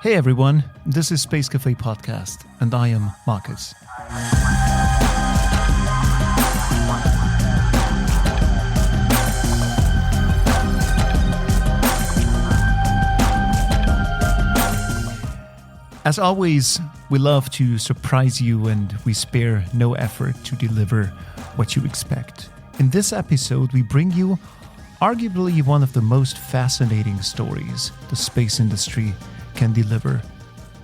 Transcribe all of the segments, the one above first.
Hey everyone, this is Space Cafe Podcast, and I am Marcus. As always, we love to surprise you, and we spare no effort to deliver what you expect. In this episode, we bring you arguably one of the most fascinating stories the space industry can deliver.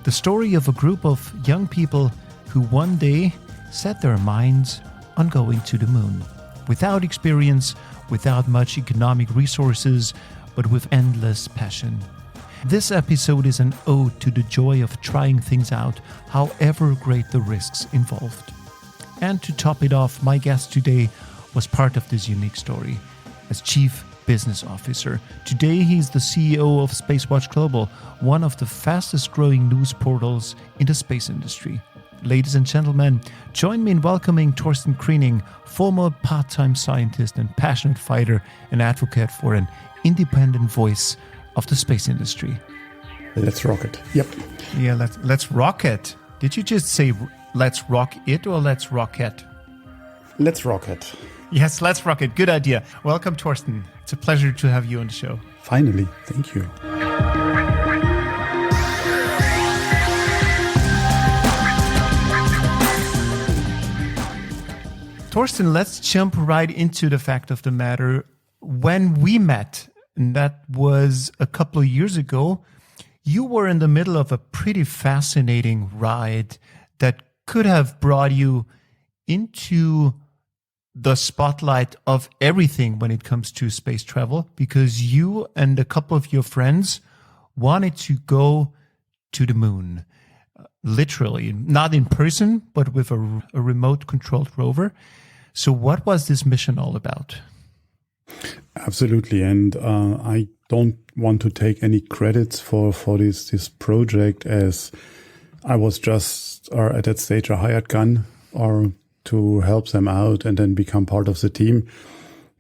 The story of a group of young people who one day set their minds on going to the moon. Without experience, without much economic resources, but with endless passion. This episode is an ode to the joy of trying things out, however great the risks involved. And to top it off, my guest today was part of this unique story as Chief Business Officer. Today, he's the CEO of SpaceWatch.Global, one of the fastest growing news portals in the space industry. Ladies and gentlemen, join me in welcoming Torsten Kriening, former part-time scientist and passionate fighter and advocate for an independent voice of the space industry. Let's rock it. Yep. Yeah, let's rock it. Did you just say let's rock it or let's rock it? Let's rock it. Yes, let's rock it. Good idea. Welcome, Torsten. It's a pleasure to have you on the show. Finally. Thank you. Torsten, let's jump right into the fact of the matter. When we met, and that was a couple of years ago, you were in the middle of a pretty fascinating ride that could have brought you into the spotlight of everything when it comes to space travel, because you and a couple of your friends wanted to go to the moon. Literally, not in person, but with a remote controlled rover. So what was this mission all about? Absolutely. And I don't want to take any credits for this project, as I was just at that stage a hired gun or to help them out and then become part of the team.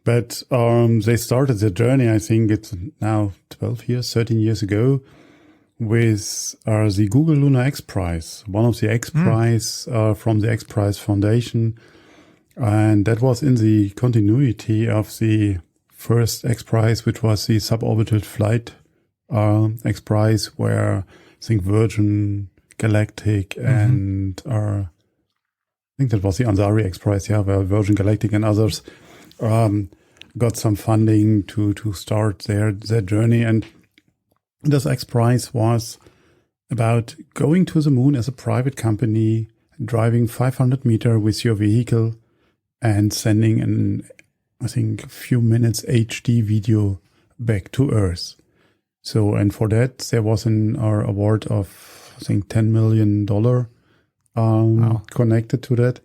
But they started the journey, I think it's now 13 years ago, with the Google Lunar X Prize, one of the X Prize from the X Prize Foundation. And that was in the continuity of the first X Prize, which was the suborbital flight X Prize, where I think Virgin Galactic and I think that was the Ansari X Prize, where Virgin Galactic and others got some funding to start their journey. And this X Prize was about going to the moon as a private company, driving 500 meters with your vehicle and sending I think a few minutes HD video back to Earth. So, and for that, there was an award of, I think, $10 million connected to that.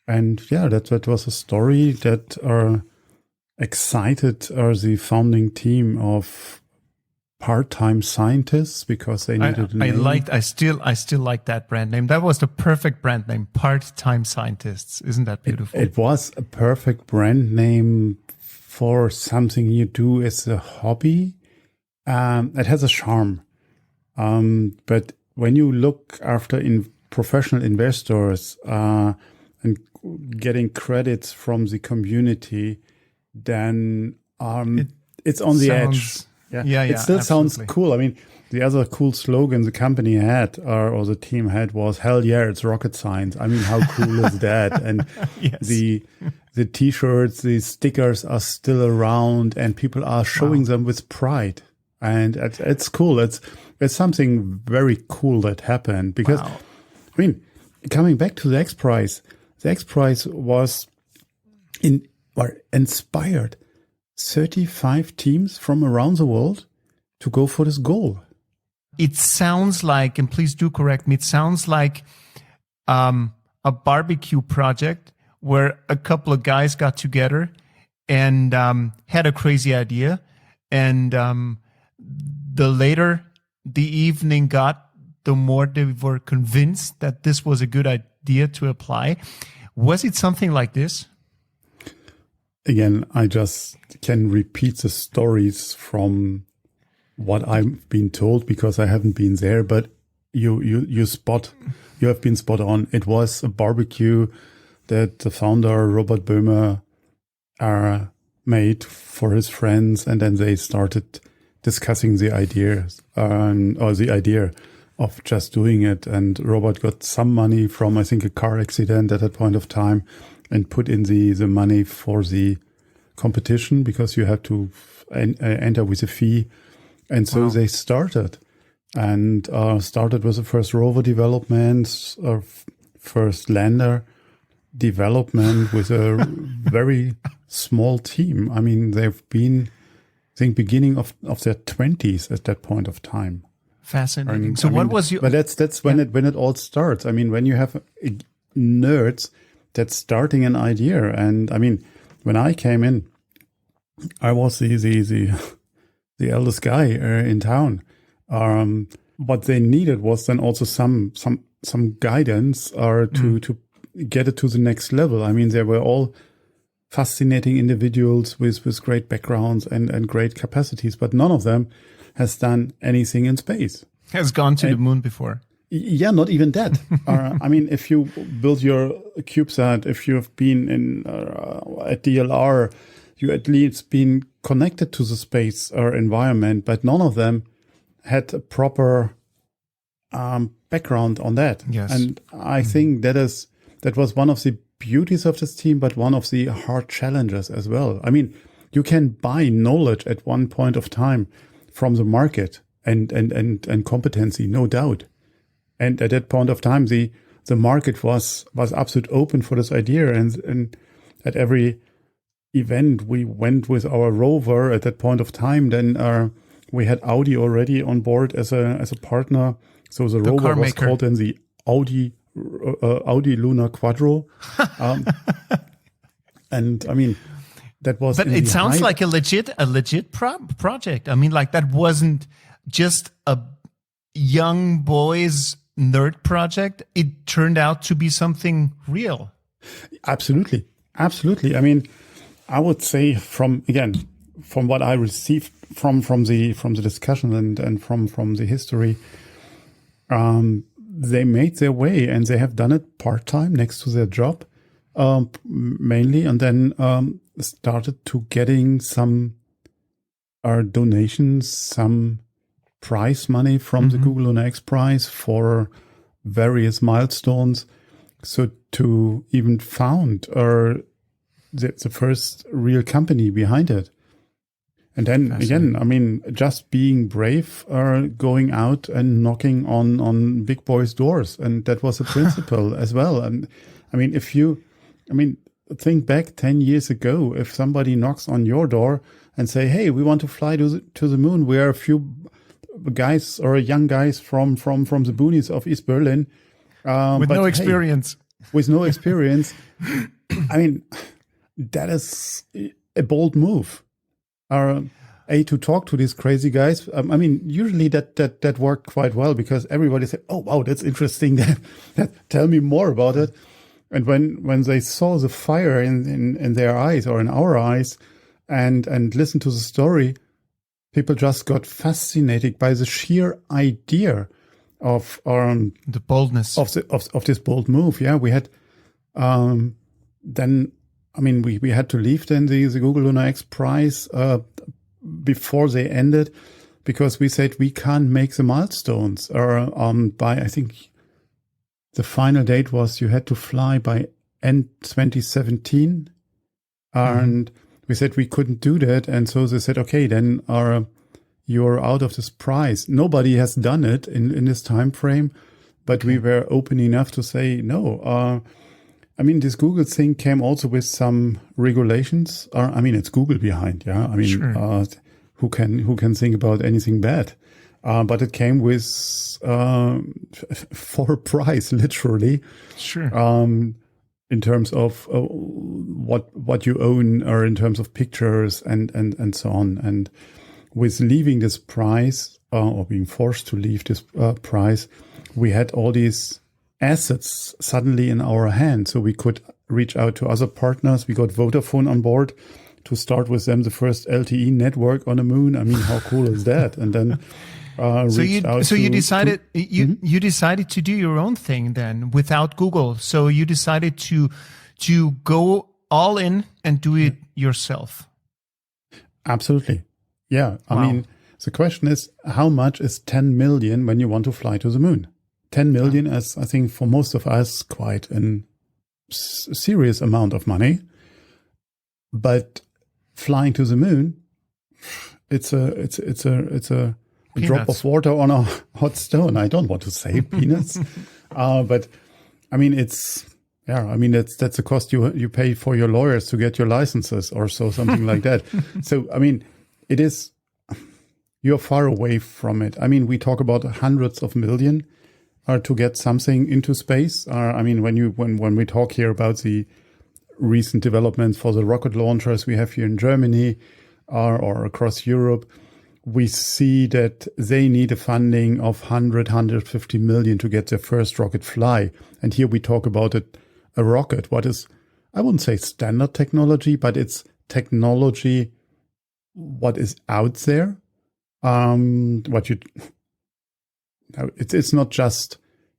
And yeah, that was a story that excited the founding team of part-time scientists, because they needed a name. I still like that brand name. That was the perfect brand name, part-time scientists. Isn't that beautiful? It was a perfect brand name for something you do as a hobby. It has a charm. But when you look after professional investors and getting credits from the community, then it's on the edge. Yeah, it still sounds cool. I mean, the other cool slogan the company had or the team had was, hell yeah, it's rocket science. I mean, how cool is that? And yes. the T-shirts, the stickers are still around, and people are showing them with pride. And it's cool. It's something very cool that happened, because, I mean, coming back to the X Prize was inspired 35 teams from around the world to go for this goal. It sounds like, and please do correct me, it sounds like a barbecue project where a couple of guys got together and had a crazy idea. And the later the evening got, the more they were convinced that this was a good idea to apply. Was it something like this? again, I just can repeat the stories from what I've been told because I haven't been there, but you have been spot on. It was a barbecue that the founder, Robert Böhmer, made for his friends, and then they started discussing the ideas or the idea of just doing it. And Robert got some money from, I think, a car accident at that point of time, and put in the money for the competition because you have to enter with a fee. And so they started with the first rover development, or first lander development with a very small team. I mean, they've been, I think, beginning of their 20s at that point of time. Fascinating. So what was your... But that's when it all starts. I mean, when you have nerds that's starting an idea. And I mean, when I came in, I was the eldest guy in town. What they needed was then also some guidance to get it to the next level. I mean, they were all fascinating individuals with great backgrounds and great capacities, but none of them has done anything in space. Has gone to the moon before. Yeah, not even that. I mean, if you build your CubeSat, if you've been in at DLR, you at least been connected to the space or environment, but none of them had a proper background on that. Yes. And I think that was one of the beauties of this team, but one of the hard challenges as well. I mean, you can buy knowledge at one point of time from the market and competency, no doubt. And at that point of time, the market was absolutely open for this idea. And at every event we went with our rover at that point of time, then we had Audi already on board as a partner. So the rover was called in the Audi Lunar Quadro. And I mean, that was. But it sounds like a legit project. I mean, like that wasn't just a young boys nerd project. It turned out to be something real. Absolutely. I mean, I would say from what I received from the discussion and from the history, they made their way, and they have done it part-time next to their job, mainly, and then started to getting some donations, some prize money from the Google Lunar X Prize for various milestones. So to even found the first real company behind it. And then again, I mean, just being brave, going out and knocking on big boys' doors. And that was a principle as well. And I mean, think back 10 years ago, if somebody knocks on your door and say, hey, we want to fly to the moon. We are a few guys or young guys from the boonies of East Berlin. With no experience. I mean, that is a bold move. To talk to these crazy guys. I mean, usually that worked quite well because everybody said, "Oh, wow, that's interesting. Tell me more about it." And when they saw the fire in their eyes or in our eyes, and listened to the story, people just got fascinated by the sheer idea of the boldness of this bold move. Yeah, we had then. I mean, we had to leave then the Google Lunar X Prize before they ended because we said we can't make the milestones. By I think the final date was you had to fly by end 2017, and we said we couldn't do that, and so they said, okay, then you're out of this prize. Nobody has done it in this time frame, but we were open enough to say no. I mean, this Google thing came also with some regulations. I mean, it's Google behind, yeah. I mean, sure. Who can think about anything bad? But it came with for a price, literally. Sure. In terms of what you own, or in terms of pictures and so on. And with leaving this prize or being forced to leave this prize, we had all these assets suddenly in our hands. So we could reach out to other partners. We got Vodafone on board to start with them the first LTE network on the moon. I mean, how cool is that? And then you decided to do your own thing then without Google. So you decided to go all in and do it yourself. Absolutely. Yeah. I mean, the question is, how much is 10 million when you want to fly to the moon? 10 million is, I think, for most of us, quite a serious amount of money. But flying to the moon, it's a drop of water on a hot stone. I don't want to say peanuts, but I mean, that's the cost you pay for your lawyers to get your licenses or something like that. So, I mean, you're far away from it. I mean, we talk about hundreds of million to get something into space. I mean, when we talk here about the recent developments for the rocket launchers we have here in Germany or across Europe, we see that they need a funding of 150 million to get their first rocket fly. And here we talk about a rocket. What is, I wouldn't say standard technology, but it's technology, what is out there. It's not just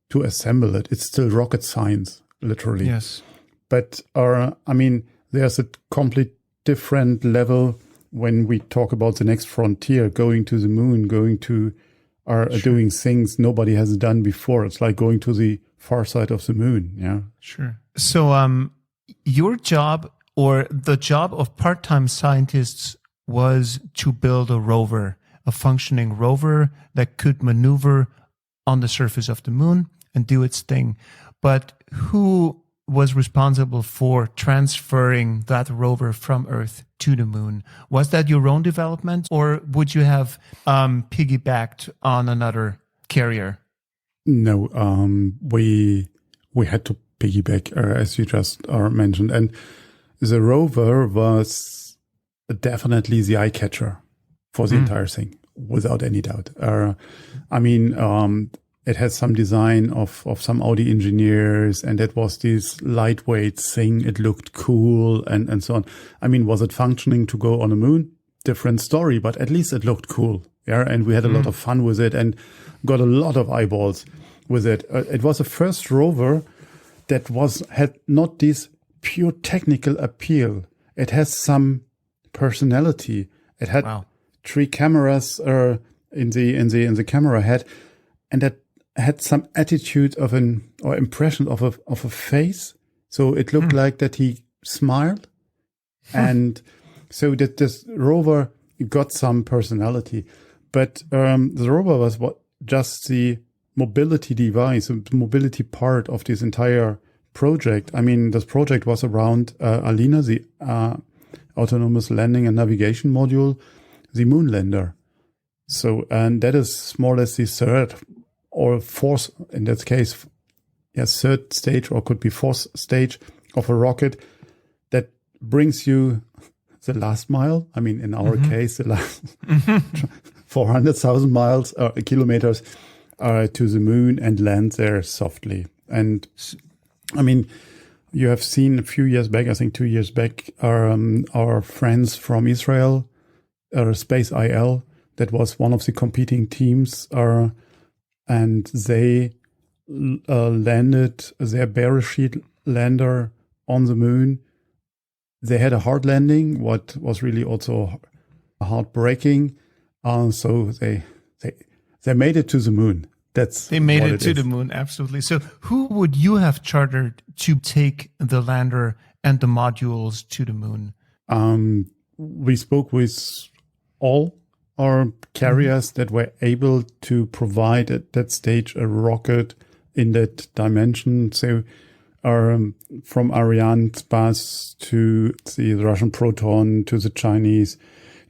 to assemble it. It's still rocket science, literally. Yes. But I mean, there's a complete different level when we talk about the next frontier, going to the moon, doing things nobody has done before. It's like going to the far side of the moon. Yeah. Sure. So, your job or the job of part-time scientists was to build a functioning rover that could maneuver on the surface of the moon and do its thing. But who was responsible for transferring that rover from Earth to the moon? Was that your own development, or would you have piggybacked on another carrier? No, we had to piggyback, as you just mentioned, and the rover was definitely the eye catcher for the entire thing, without any doubt. I mean, it had some design of some Audi engineers, and it was this lightweight thing. It looked cool and so on. I mean, was it functioning to go on the moon? Different story, but at least it looked cool. Yeah. And we had a lot of fun with it and got a lot of eyeballs with it. It was the first rover that had not this pure technical appeal. It has some personality. It had 3 cameras in the camera head, and that had some attitude or impression of a face. So it looked like that he smiled. And so that this rover got some personality. But the rover was just the mobility device, the mobility part of this entire project. I mean, this project was around ALINA, the Autonomous Landing and Navigation Module, the moon lander. So, and that is more or less the third or fourth, in that case, third stage, or could be fourth stage of a rocket that brings you the last mile. I mean, in our case, the last 400,000 kilometers to the moon and land there softly. And I mean, you have seen a few years back, I think 2 years back, our friends from Israel, SpaceIL, that was one of the competing teams, and they landed their Beresheet lander on the moon. They had a hard landing, what was really also heartbreaking. So they made it to the moon. They made it to the moon, absolutely. So who would you have chartered to take the lander and the modules to the moon? We spoke with all our carriers that were able to provide at that stage a rocket in that dimension. So from Arianespace to the Russian Proton to the Chinese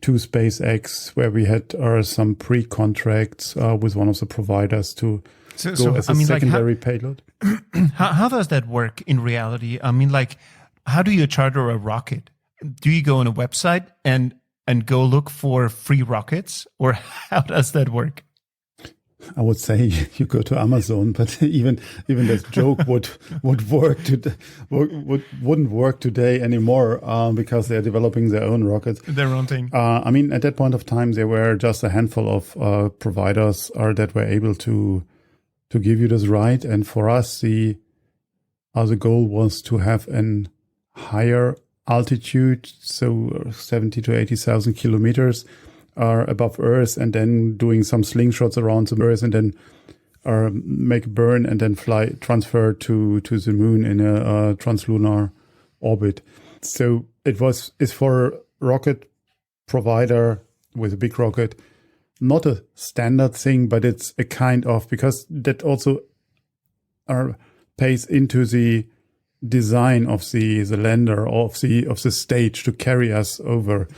to SpaceX, where we had some pre-contracts with one of the providers to go as a secondary payload. How does that work in reality? I mean, like, how do you charter a rocket? Do you go on a website and go look for free rockets, or how does that work? I would say you go to Amazon, but even this joke wouldn't work today anymore because they're developing their own rockets, their own thing. I mean, at that point of time, there were just a handful of providers that were able to give you this right, and for us, the goal was to have an higher altitude, so 70 to 80,000 kilometers. Above Earth, and then doing some slingshots around the Earth, and then make a burn, and then transfer to the moon in a translunar orbit. So it's for a rocket provider with a big rocket, not a standard thing, but it's a kind of, because that also pays into the design of the lander, of the stage to carry us over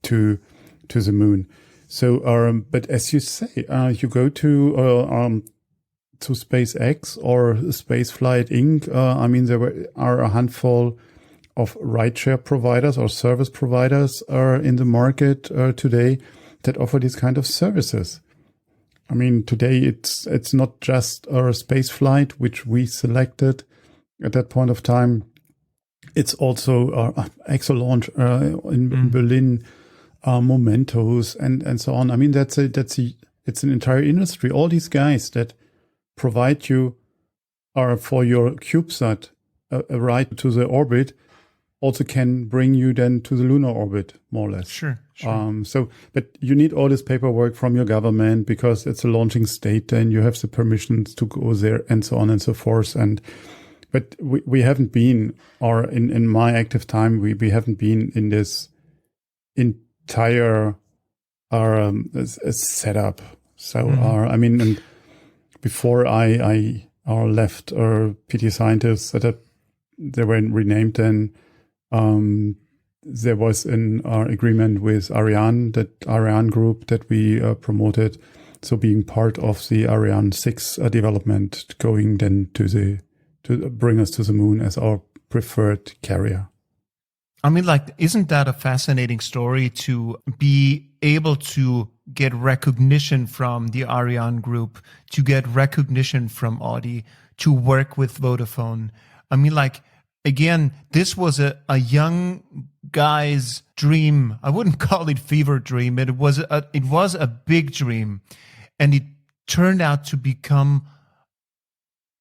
to the moon. So, but as you say, you go to SpaceX or Spaceflight Inc. I mean, there are a handful of rideshare providers or service providers in the market today that offer these kind of services. I mean, today it's not just our Spaceflight, which we selected at that point of time. It's also Exolaunch in Berlin. Mementos and so on. I mean, it's an entire industry. All these guys that provide you for your CubeSat a ride to the orbit also can bring you then to the lunar orbit, more or less. Sure. But you need all this paperwork from your government because it's a launching state, and you have the permissions to go there and so on and so forth. But we haven't been, or in my active time, we haven't been in this entire setup. So I mean, and before I left PT Scientists, that they were renamed, then there was an agreement with Ariane Group that we promoted. So being part of the Ariane 6 development, going then to bring us to the moon as our preferred carrier. I mean, like, isn't that a fascinating story to be able to get recognition from the Ariane Group, to get recognition from Audi, to work with Vodafone? I mean, like, again, this was a young guy's dream. I wouldn't call it fever dream. It was a big dream, and it turned out to become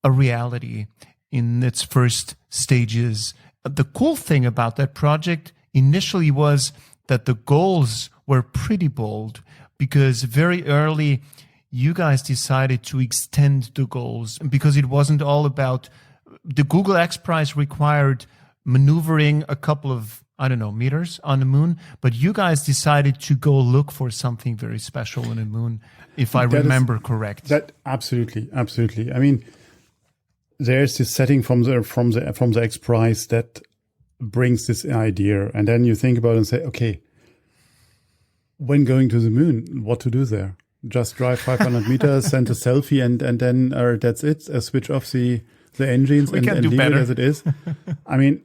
a reality in its first stages. The cool thing about that project initially was that the goals were pretty bold, because very early you guys decided to extend the goals, because it wasn't all about the Google X Prize required maneuvering a couple of, meters on the moon, but you guys decided to go look for something very special on the moon, if I remember correct. That absolutely. I mean, there's this setting from the X Prize that brings this idea, and then you think about it and say, okay, when going to the moon, what to do there? Just drive 500 meters, send a selfie, and then that's it. Switch off the engines and leave it as it is. I mean,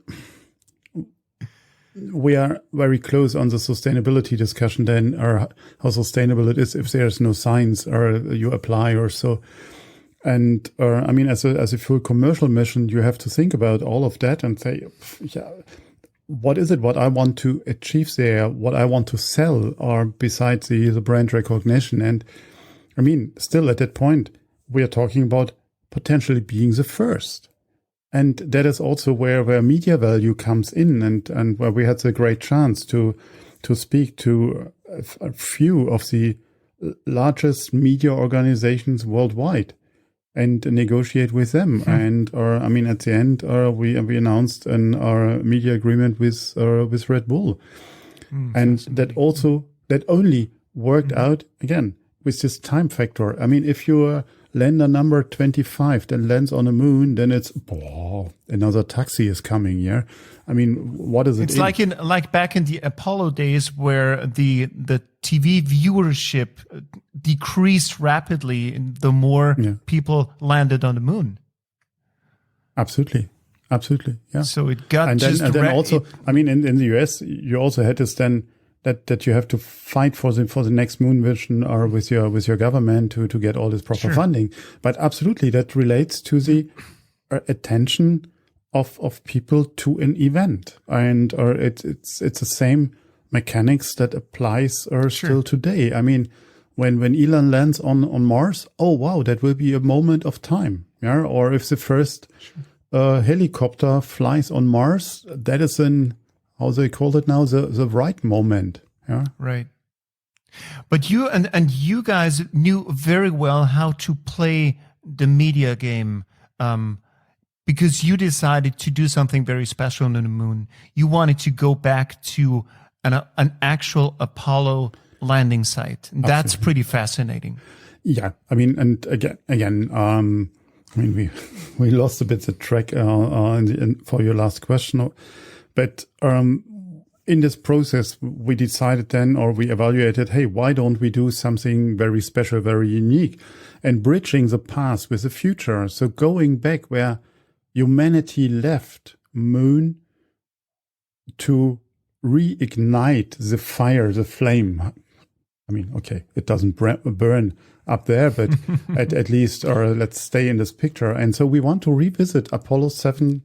we are very close on the sustainability discussion then, or how sustainable it is if there's no science or you apply or so. And I mean, as a full commercial mission, you have to think about all of that and say, yeah, what is it? What I want to achieve there? What I want to sell? Or besides the brand recognition? And I mean, still at that point, we are talking about potentially being the first, and that is also where media value comes in, and where we had the great chance to speak to a few of the largest media organizations worldwide and negotiate with them. And I mean, at the end, we announced our media agreement with Red Bull, and that only worked out again with this time factor. I mean, if you're lander number 25 that lands on the moon, then it's another taxi is coming. Yeah, I mean, what is it? It's like back in the Apollo days, where the TV viewership decreased rapidly the more people landed on the moon. Absolutely, yeah. So it got and then also, I mean, in the US, you also had this that you have to fight for the next moon mission or with your government to get all this proper funding. But absolutely, that relates to the attention of people to an event, and it's the same mechanics that applies still today. I mean, when Elon lands on Mars, oh wow, that will be a moment of time, yeah. Or if the first helicopter flies on Mars, that is how they call it now, the right moment, yeah. Right. But you and you guys knew very well how to play the media game. Because you decided to do something very special on the moon. You wanted to go back to an actual Apollo landing site. That's pretty fascinating. Yeah, I mean, and again, I mean, we lost a bit the track for your last question, but in this process, we decided then, or we evaluated, hey, why don't we do something very special, very unique, and bridging the past with the future? So going back where humanity left moon to reignite the fire, the flame. I mean, okay, it doesn't burn up there, but at least, or let's stay in this picture. And so we want to revisit Apollo 17.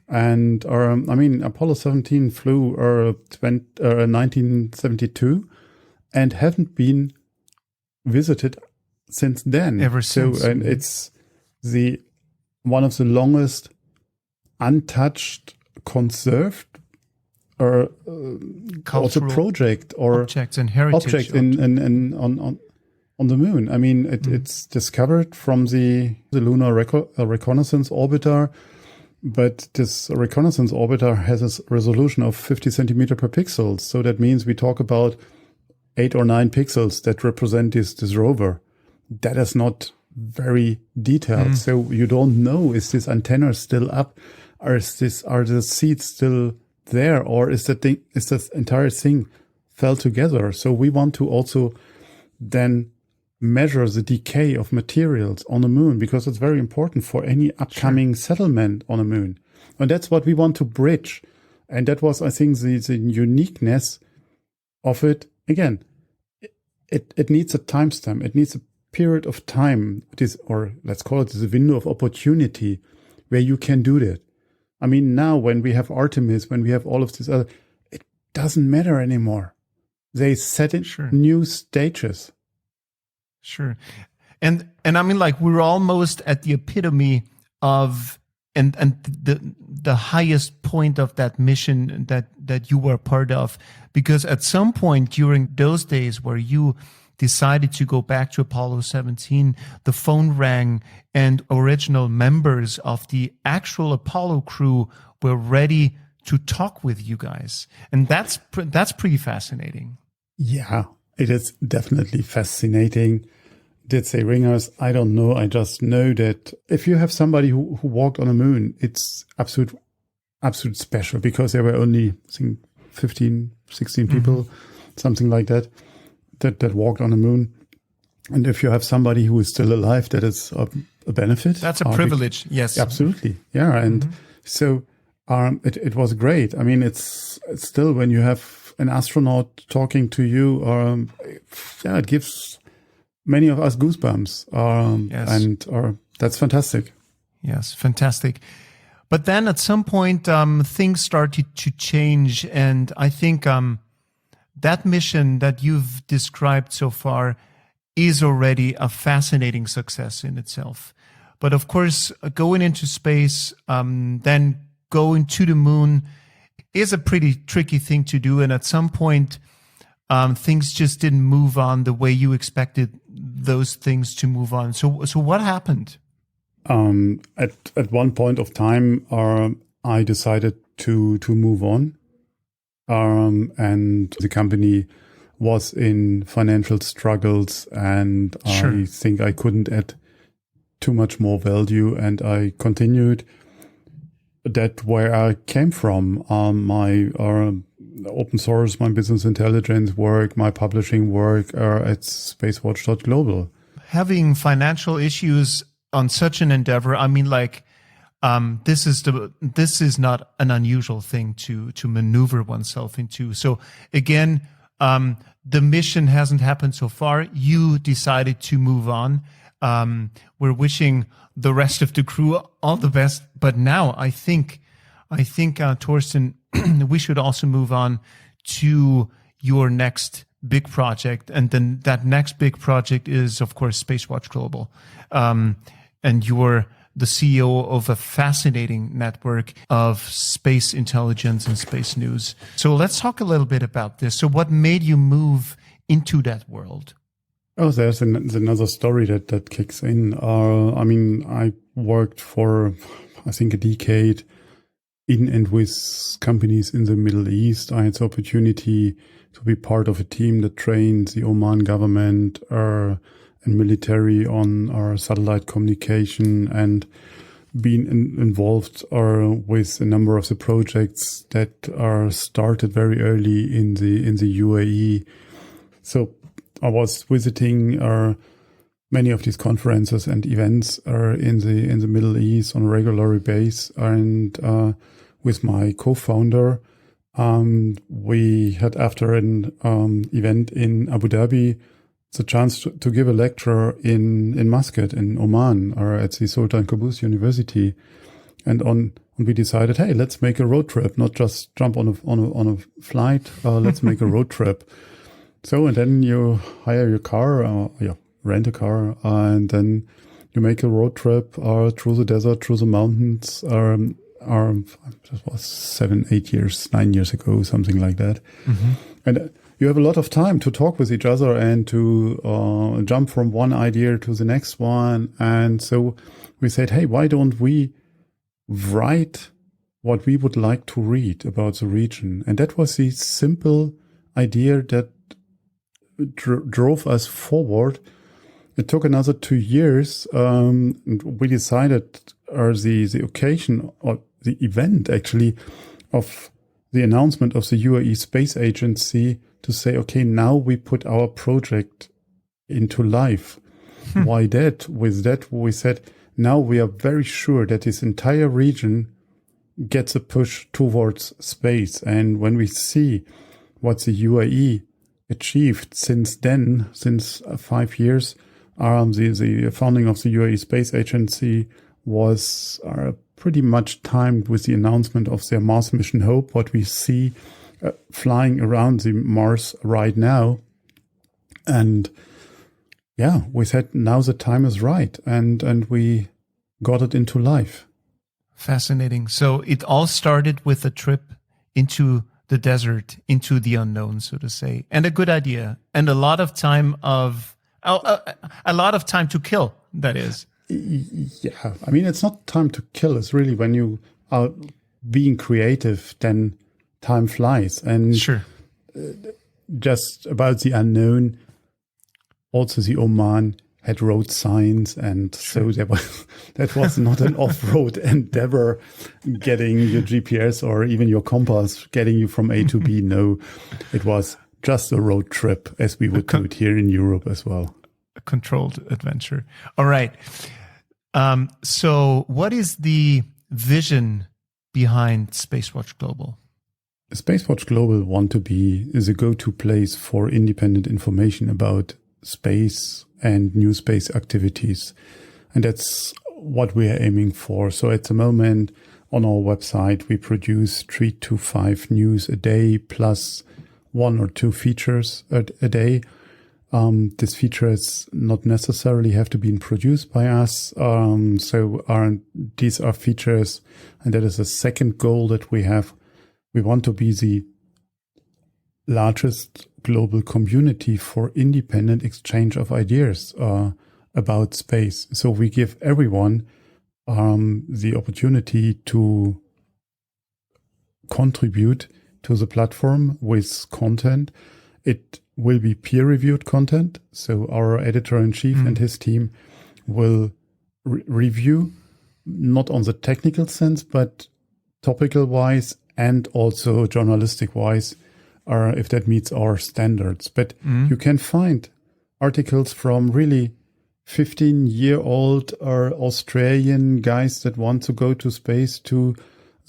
And, I mean, Apollo 17 flew 1972 and haven't been visited since then. Ever since. So, and it's one of the longest untouched, conserved, or also project or objects and heritage object on the moon. I mean, it's discovered from the lunar reconnaissance orbiter, but this reconnaissance orbiter has a resolution of 50 centimeter per pixel. So that means we talk about 8 or 9 pixels that represent this rover. That is not very detailed. So you don't know, is this antenna still up, or are the seats still there, or is this entire thing fell together? So we want to also then measure the decay of materials on the moon, because it's very important for any upcoming settlement on the moon. And that's what we want to bridge. And that was, I think, the uniqueness of it. Again, it needs a timestamp. It needs a period of time, or let's call it the window of opportunity, where you can do that. I mean, now when we have Artemis, when we have all of this other, it doesn't matter anymore. They set in new stages. Sure. And I mean, like, we're almost at the epitome of and the highest point of that mission that you were part of, because at some point during those days where you decided to go back to Apollo 17, the phone rang and original members of the actual Apollo crew were ready to talk with you guys. And that's pretty fascinating. Yeah, it is definitely fascinating. Did they ring us? I don't know. I just know that if you have somebody who walked on the moon, it's absolute special, because there were only, I think, 15, 16 people, something like that walked on the moon. And if you have somebody who is still alive, that is a benefit. That's a privilege. Yes, absolutely. Yeah. And so it was great. I mean, it's still, when you have an astronaut talking to you, it gives many of us goosebumps. And that's fantastic. Yes, fantastic. But then at some point, things started to change. And I think that mission that you've described so far is already a fascinating success in itself. But of course, going into space, then going to the moon is a pretty tricky thing to do. And at some point, things just didn't move on the way you expected those things to move on. So what happened? At one point of time, I decided to move on. And the company was in financial struggles, and I think I couldn't add too much more value, and I continued that where I came from. My open source, my business intelligence work, my publishing work at SpaceWatch.Global. Having financial issues on such an endeavor, I mean, like, This is not an unusual thing to maneuver oneself into. So again, the mission hasn't happened so far. You decided to move on. We're wishing the rest of the crew all the best. But now I think Torsten, we should also move on to your next big project. And then that next big project is, of course, SpaceWatch.Global. And you're the CEO of a fascinating network of space intelligence and space news. So let's talk a little bit about this. So what made you move into that world? Oh, there's another story that kicks in. I mean, I worked for, I think, a decade in and with companies in the Middle East. I had the opportunity to be part of a team that trained the Oman government and military on our satellite communication, and been involved with a number of the projects that are started very early in the UAE. So I was visiting many of these conferences and events in the Middle East on a regular basis, and with my co-founder, we had, after an event in Abu Dhabi, the chance to give a lecture in Muscat in Oman, or at the Sultan Qaboos University, and we decided, hey, let's make a road trip, not just jump on a flight. Let's make a road trip. So, and then you hire your car, rent a car, and then you make a road trip through the desert, through the mountains. That was 9 years ago, something like that, and you have a lot of time to talk with each other and to jump from one idea to the next one. And so we said, hey, why don't we write what we would like to read about the region? And that was the simple idea that drove us forward. It took another 2 years. We decided, the occasion, or the event actually, of the announcement of the UAE Space Agency, to say, okay, now we put our project into life. Why that? With that, we said, now we are very sure that this entire region gets a push towards space. And when we see what the UAE achieved since then, since 5 years, the founding of the UAE Space Agency was pretty much timed with the announcement of their Mars mission Hope, what we see flying around the Mars right now. And yeah, we said, now the time is right. And we got it into life. Fascinating. So it all started with a trip into the desert, into the unknown, so to say, and a good idea, and a lot of time to kill, that is. Yeah. I mean, it's not time to kill. It's really when you are being creative, then time flies. And sure. Just about the unknown, also the Oman had road signs, and sure. So that was not an off-road endeavor, getting your GPS or even your compass, getting you from A to B. No, it was just a road trip, as we would do it here in Europe as well. A controlled adventure. All right. So what is the vision behind SpaceWatch.Global? SpaceWatch.Global want to be the go-to place for independent information about space and new space activities. And that's what we are aiming for. So at the moment on our website, we produce 3 to 5 news a day, plus 1 or 2 features a day. These features not necessarily have to be produced by us. These are features, and that is the second goal that we have. We want to be the largest global community for independent exchange of ideas about space. So we give everyone the opportunity to contribute to the platform with content. It will be peer-reviewed content. So our editor-in-chief and his team will review, not on the technical sense, but topical-wise and also journalistic-wise, if that meets our standards. But you can find articles from really 15-year-old Australian guys that want to go to space to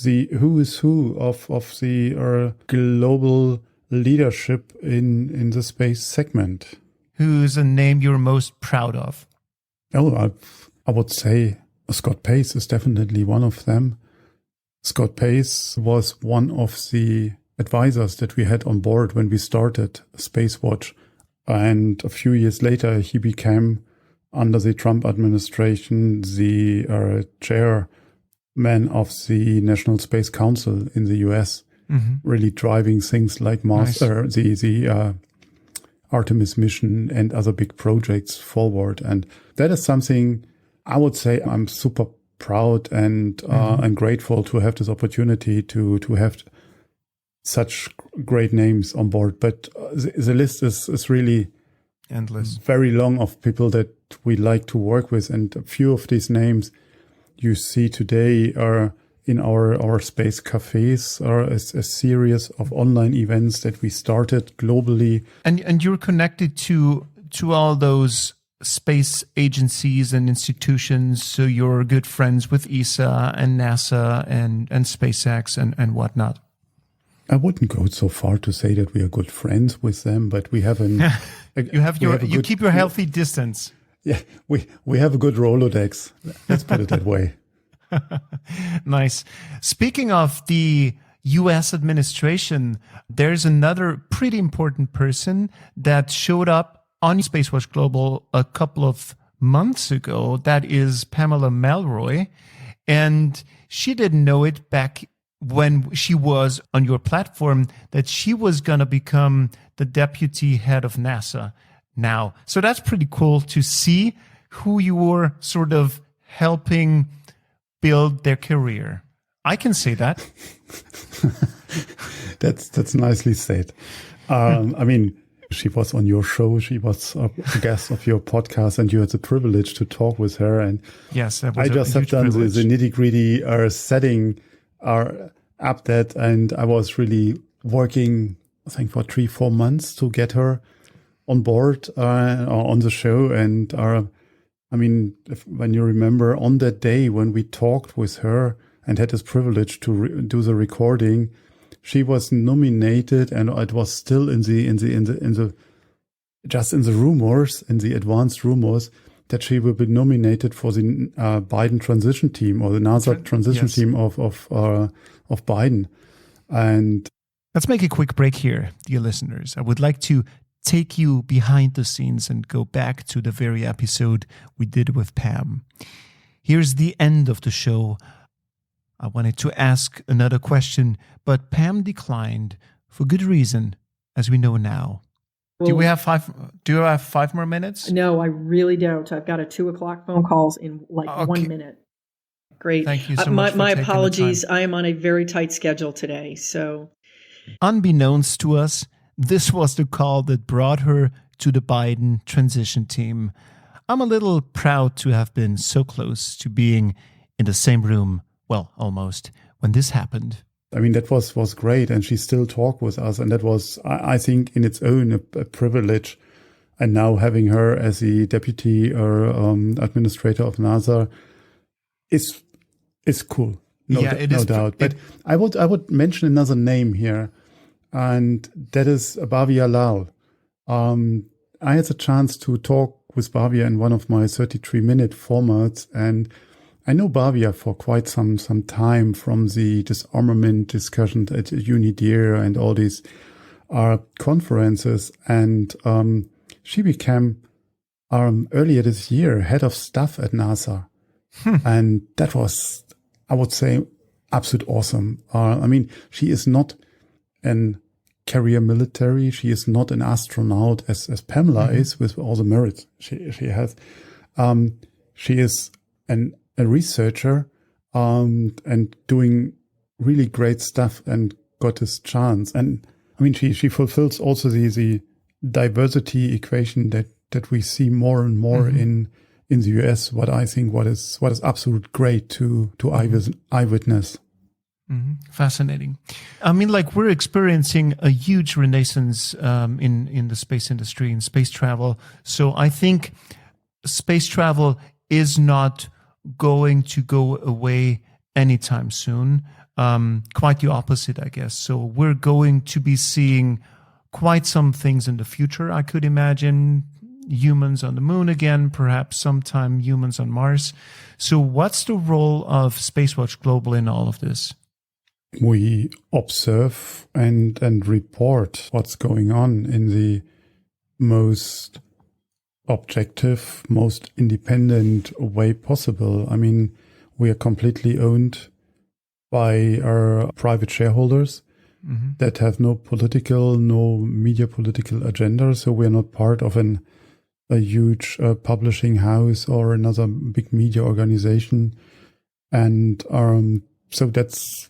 the who is who of the global leadership in the space segment. Who's a name you're most proud of? Oh, I would say Scott Pace is definitely one of them. Scott Pace was one of the advisors that we had on board when we started SpaceWatch. And a few years later, he became, under the Trump administration, the chairman of the National Space Council in the US, really driving things like the Artemis mission and other big projects forward. And that is something I would say I'm super proud and grateful to have this opportunity to have such great names on board. But the list is really endless, very long of people that we like to work with. And a few of these names you see today are in our space cafes, are a series of online events that we started globally. And you're connected to all those space agencies and institutions. So you're good friends with ESA and NASA and SpaceX and whatnot. I wouldn't go so far to say that we are good friends with them, but we have you keep your healthy distance. Yeah, we have a good Rolodex. Let's put it that way. Nice. Speaking of the U.S. administration, there's another pretty important person that showed up on SpaceWatch.Global a couple of months ago. That is Pamela Melroy. And she didn't know it back when she was on your platform that she was going to become the deputy head of NASA now. So that's pretty cool to see who you were sort of helping build their career. I can say that. That's nicely said. I mean, she was on your show. She was a guest of your podcast, and you had the privilege to talk with her. And yes, that was I just have done the nitty-gritty setting up that, and I was really working, I think, for 3-4 months to get her on board on the show. And I mean, when you remember on that day when we talked with her and had this privilege to do the recording, she was nominated, and it was still in the rumors, in the advanced rumors, that she will be nominated for the Biden transition team, or the NASA transition team of Biden. And let's make a quick break here, dear listeners. I would like to take you behind the scenes and go back to the very episode we did with Pam. Here's the end of the show. I wanted to ask another question, but Pam declined for good reason, as we know now. Well, do you have 5 more minutes? No, I really don't. I've got a 2:00 phone calls in 1 minute. Great. Thank you so much. My apologies. I am on a very tight schedule today. So, unbeknownst to us, this was the call that brought her to the Biden transition team. I'm a little proud to have been so close to being in the same room, well, almost, when this happened. I mean, that was great, and she still talked with us, and that was, I think, in its own a privilege. And now having her as the deputy or administrator of NASA is cool, no doubt. But I would mention another name here, and that is Bhavya Lal. I had the chance to talk with Bhavya in one of my 33-minute formats, and I know Bhavya for quite some time from the disarmament discussions at UNIDIR and all these conferences. And she became earlier this year head of staff at NASA. And that was, I would say, absolute awesome. I mean, she is not an career military. She is not an astronaut as Pamela is, with all the merits she has. She is a researcher and doing really great stuff, and got this chance. And I mean, she fulfills also the diversity equation that we see more and more in the US. What I think what is absolute great to eyewitness. Fascinating. I mean, like, we're experiencing a huge renaissance in the space industry, in space travel. So I think space travel is not going to go away anytime soon. Quite the opposite, I guess. So we're going to be seeing quite some things in the future. I could imagine humans on the moon again, perhaps sometime humans on Mars. So what's the role of SpaceWatch.Global in all of this? We observe and report what's going on in the most objective, most independent way possible. I mean, we are completely owned by our private shareholders that have no media political agenda. So we're not part of a huge publishing house or another big media organization. And so that's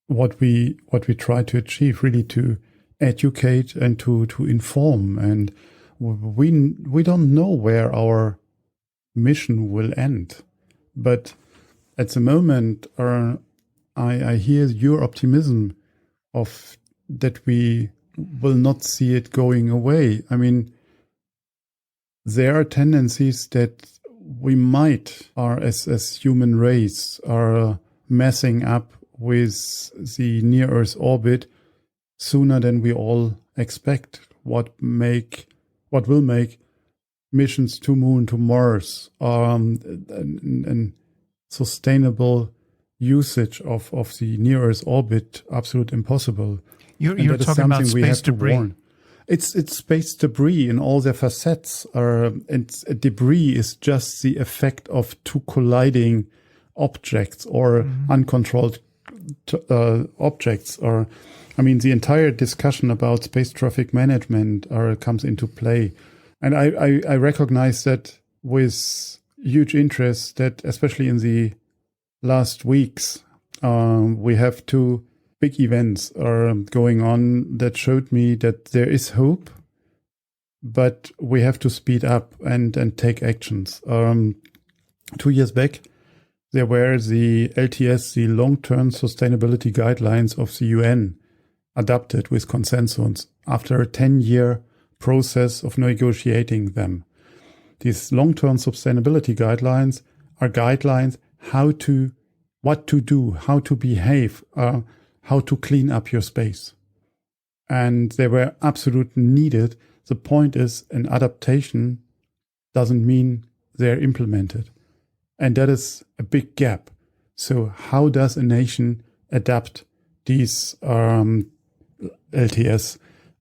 what we try to achieve, really, to educate and to inform. And we don't know where our mission will end, but at the moment, I hear your optimism of that we will not see it going away. I mean, there are tendencies that we might, as human race, are messing up with the near Earth orbit sooner than we all expect. What will make missions to Moon, to Mars, and sustainable usage of the near Earth orbit absolute impossible. You're talking about space debris. It's space debris in all their facets. And debris is just the effect of two colliding objects or uncontrolled objects. Or, I mean, the entire discussion about space traffic management comes into play. And I recognize that with huge interest, that especially in the last weeks, we have two big events going on that showed me that there is hope, but we have to speed up and take actions. 2 years back, there were the LTS, the long-term sustainability guidelines of the UN, adopted with consensus after a 10-year process of negotiating them. These long-term sustainability guidelines are guidelines what to do, how to behave, how to clean up your space. And they were absolutely needed. The point is, an adaptation doesn't mean they're implemented. And that is a big gap. So how does a nation adapt these LTS?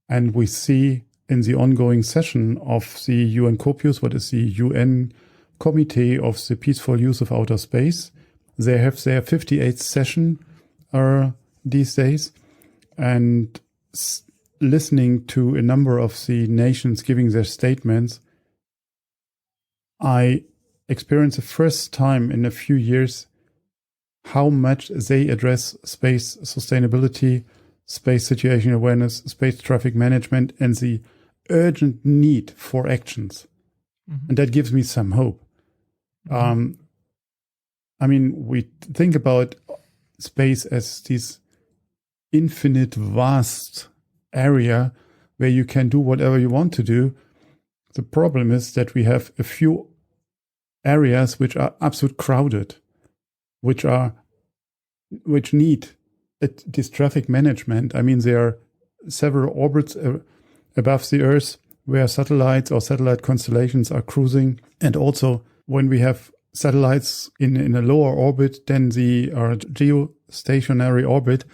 And we see in the ongoing session of the UN COPUS, what is the UN Committee of the Peaceful Use of Outer Space. They have their 58th session these days, and listening to a number of the nations giving their statements, I experienced the first time in a few years how much they address space sustainability, space situation awareness, space traffic management, and the urgent need for actions. And that gives me some hope. I mean, we think about space as this infinite, vast area where you can do whatever you want to do. The problem is that we have a few areas which are absolutely crowded, which need this traffic management. I mean, there are several orbits above the Earth where satellites or satellite constellations are cruising. And also when we have satellites in a lower orbit than the geostationary orbit,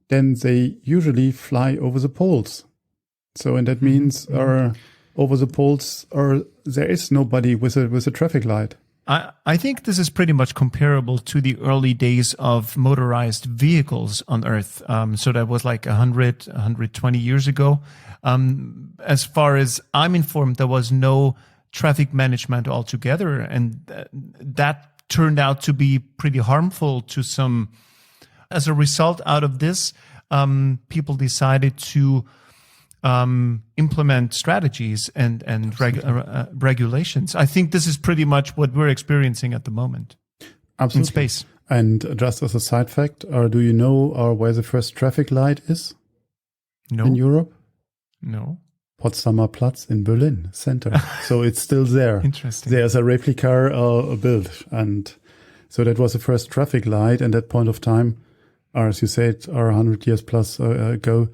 then they usually fly over the poles. So, and that means over the poles, there is nobody with a traffic light. I think this is pretty much comparable to the early days of motorized vehicles on Earth. So that was like 120 years ago. As far as I'm informed, there was no traffic management altogether, and that turned out to be pretty harmful to some. As a result, out of this, people decided to implement strategies and regulations. I think this is pretty much what we're experiencing at the moment. Absolutely. In space. And just as a side fact, do you know where the first traffic light is? No. In Europe? No. Potsdamer Platz in Berlin center. So it's still there. Interesting. There's a replica built. And so that was the first traffic light. And at that point of time, or as you said, 100 years plus ago,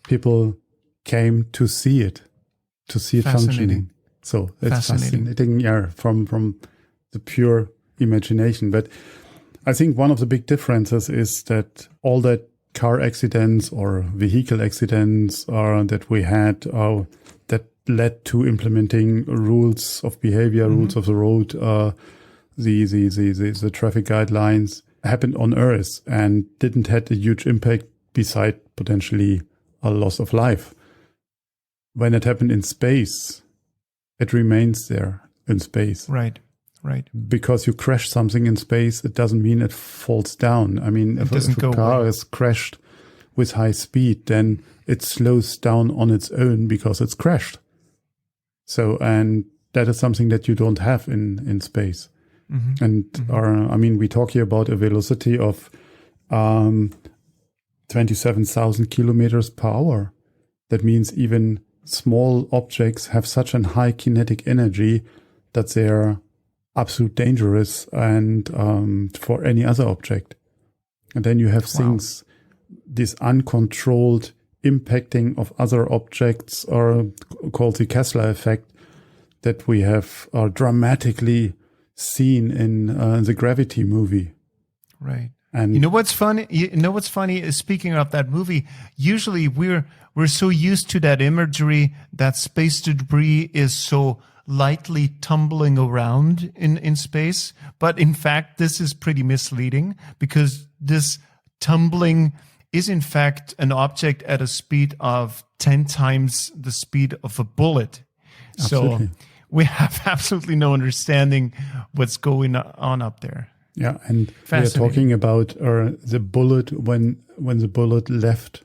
people came to see it functioning. So it's fascinating, from the pure imagination. But I think one of the big differences is that all that car accidents or vehicle accidents that we had that led to implementing rules of behavior, rules of the road, the traffic guidelines happened on Earth and didn't have a huge impact beside potentially a loss of life. When it happened in space, it remains there in space. Right. Because you crash something in space, it doesn't mean it falls down. I mean, if a car is crashed with high speed, then it slows down on its own because it's crashed. So, and that is something that you don't have in space. Mm-hmm. And we talk here about a velocity of 27,000 kilometers per hour. That means even small objects have such a high kinetic energy that they are absolutely dangerous and for any other object. And then you have things, this uncontrolled impacting of other objects, or called the Kessler effect, that we have dramatically seen in the Gravity movie. Right. And you know what's funny? Is, speaking of that movie, usually we're so used to that imagery that space debris is so lightly tumbling around in space. But in fact, this is pretty misleading, because this tumbling is in fact an object at a speed of 10 times the speed of a bullet. Absolutely. So we have absolutely no understanding what's going on up there. Yeah, and we are talking about the bullet when the bullet left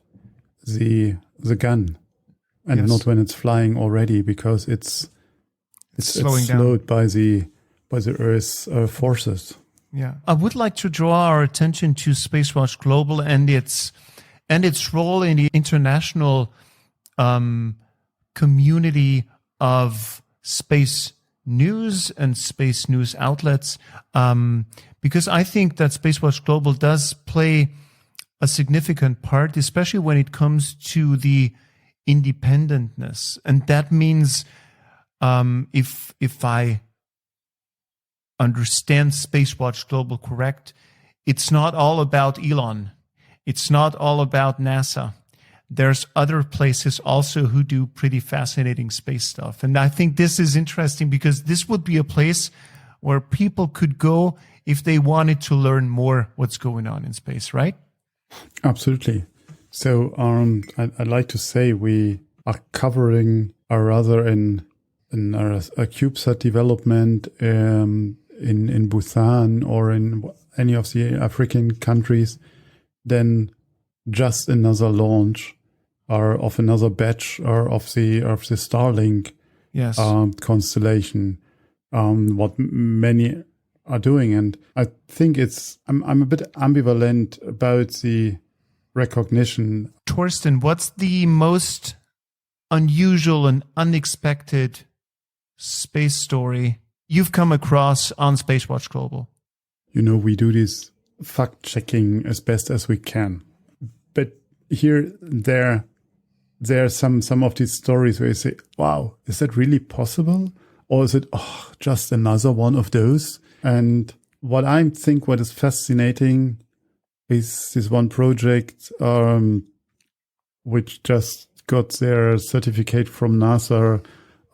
the gun, and not when it's flying already, because it's slowed by the Earth's forces. Yeah, I would like to draw our attention to SpaceWatch.Global and its role in the international community of space news and space news outlets, because I think that SpaceWatch.Global does play a significant part, especially when it comes to the independentness, and that means if I understand SpaceWatch.Global correct, it's not all about Elon. It's not all about NASA. There's other places also who do pretty fascinating space stuff. And I think this is interesting, because this would be a place where people could go if they wanted to learn more what's going on in space, right? Absolutely. So I'd like to say we are covering a CubeSat development in Bhutan or in any of the African countries, then just another launch or of another batch or of the Starlink constellation, what many are doing. And I think I'm a bit ambivalent about the recognition. Torsten, what's the most unusual and unexpected space story you've come across on SpaceWatch.Global? We do this fact-checking as best as we can. But there are some of these stories where you say, wow, is that really possible? Or is it just another one of those? And what is fascinating is this one project which just got their certificate from NASA,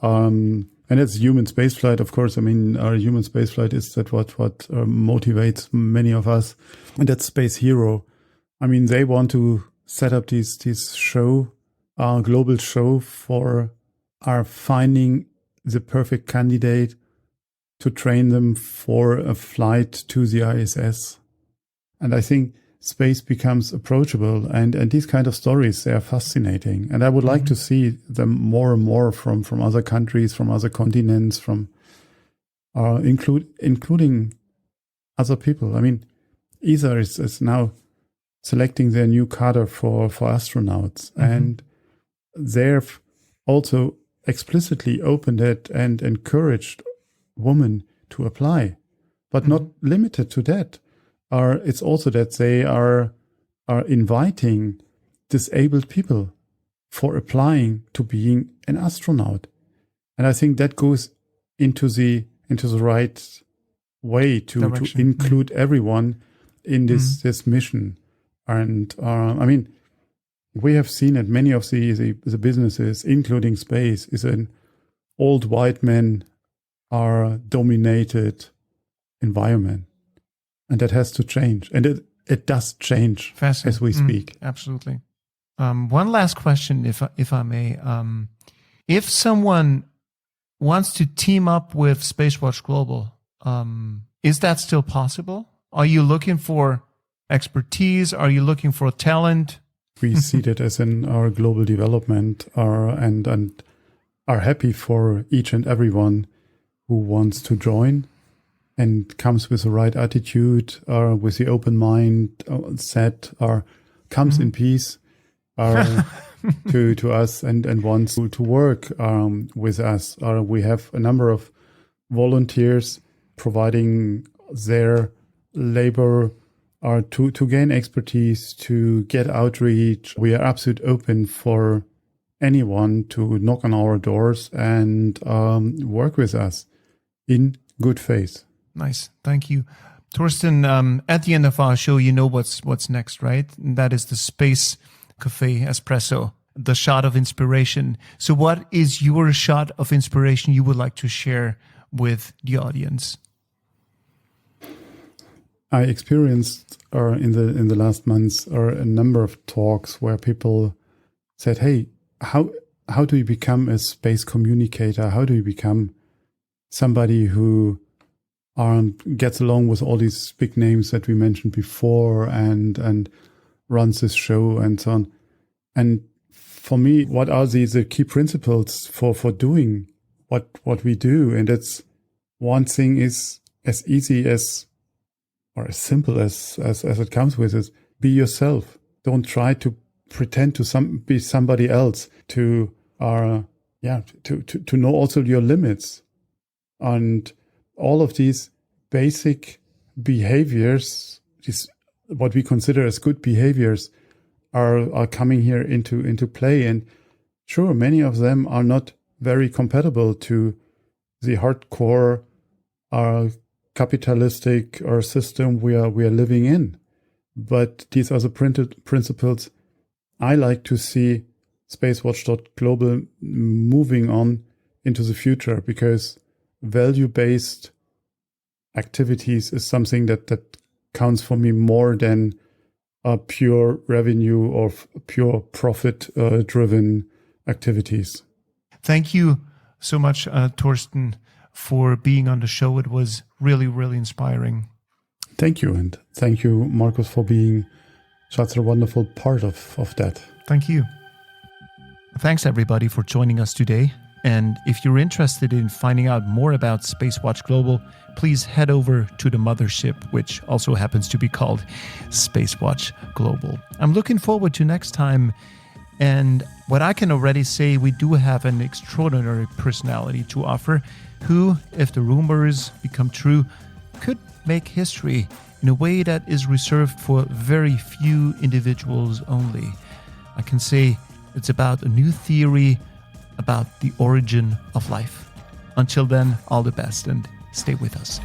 and it's human spaceflight, of course. I mean, our human spaceflight is that what motivates many of us, and that's Space Hero. I mean, they want to set up this show, global show for finding the perfect candidate to train them for a flight to the ISS. And I think space becomes approachable, and these kind of stories, they are fascinating. And I would like to see them more and more from other countries, from other continents, from including other people. I mean, ESA is now selecting their new cadre for astronauts, and they've also explicitly opened it and encouraged women to apply, but not limited to that. It's also that they are inviting disabled people for applying to being an astronaut. And I think that goes into the right way to include everyone in this mission. And I mean, we have seen that many of the businesses, including space, is an old white men are dominated environment, and that has to change. And it does change as we speak. Absolutely. One last question, if I may. If someone wants to team up with SpaceWatch.Global, is that still possible? Are you looking for expertise? Are you looking for talent? We see that as in our global development, and are happy for each and everyone who wants to join and comes with the right attitude, with the open mind set, comes in peace to us and wants to work with us. We have a number of volunteers providing their labor to gain expertise, to get outreach. We are absolutely open for anyone to knock on our doors and work with us in good faith. Nice. Thank you. Torsten, at the end of our show, you know what's next, right? And that is the Space Cafe Espresso, the shot of inspiration. So what is your shot of inspiration you would like to share with the audience? I experienced in the last months a number of talks where people said, hey, how do you become a space communicator? How do you become somebody who gets along with all these big names that we mentioned before and runs this show and so on? And for me, what are the key principles for doing what we do? And it's one thing is as easy as or as simple as it comes with is be yourself. Don't try to pretend to be somebody else, to know also your limits. And all of these basic behaviors, what we consider as good behaviors, are coming here into play. And sure, many of them are not very compatible to the hardcore capitalistic system we are living in. But these are the principles I like to see SpaceWatch.Global moving on into the future, because value-based activities is something that counts for me more than pure revenue or pure profit-driven activities. Thank you so much, Torsten, for being on the show. It was really, really inspiring. Thank you. And thank you, Markus, for being such a wonderful part of that. Thank you. Thanks, everybody, for joining us today. And if you're interested in finding out more about SpaceWatch.Global, please head over to the mothership, which also happens to be called SpaceWatch.Global. I'm looking forward to next time. And what I can already say, we do have an extraordinary personality to offer who, if the rumors become true, could make history in a way that is reserved for very few individuals only. I can say it's about a new theory about the origin of life. Until then, all the best and stay with us.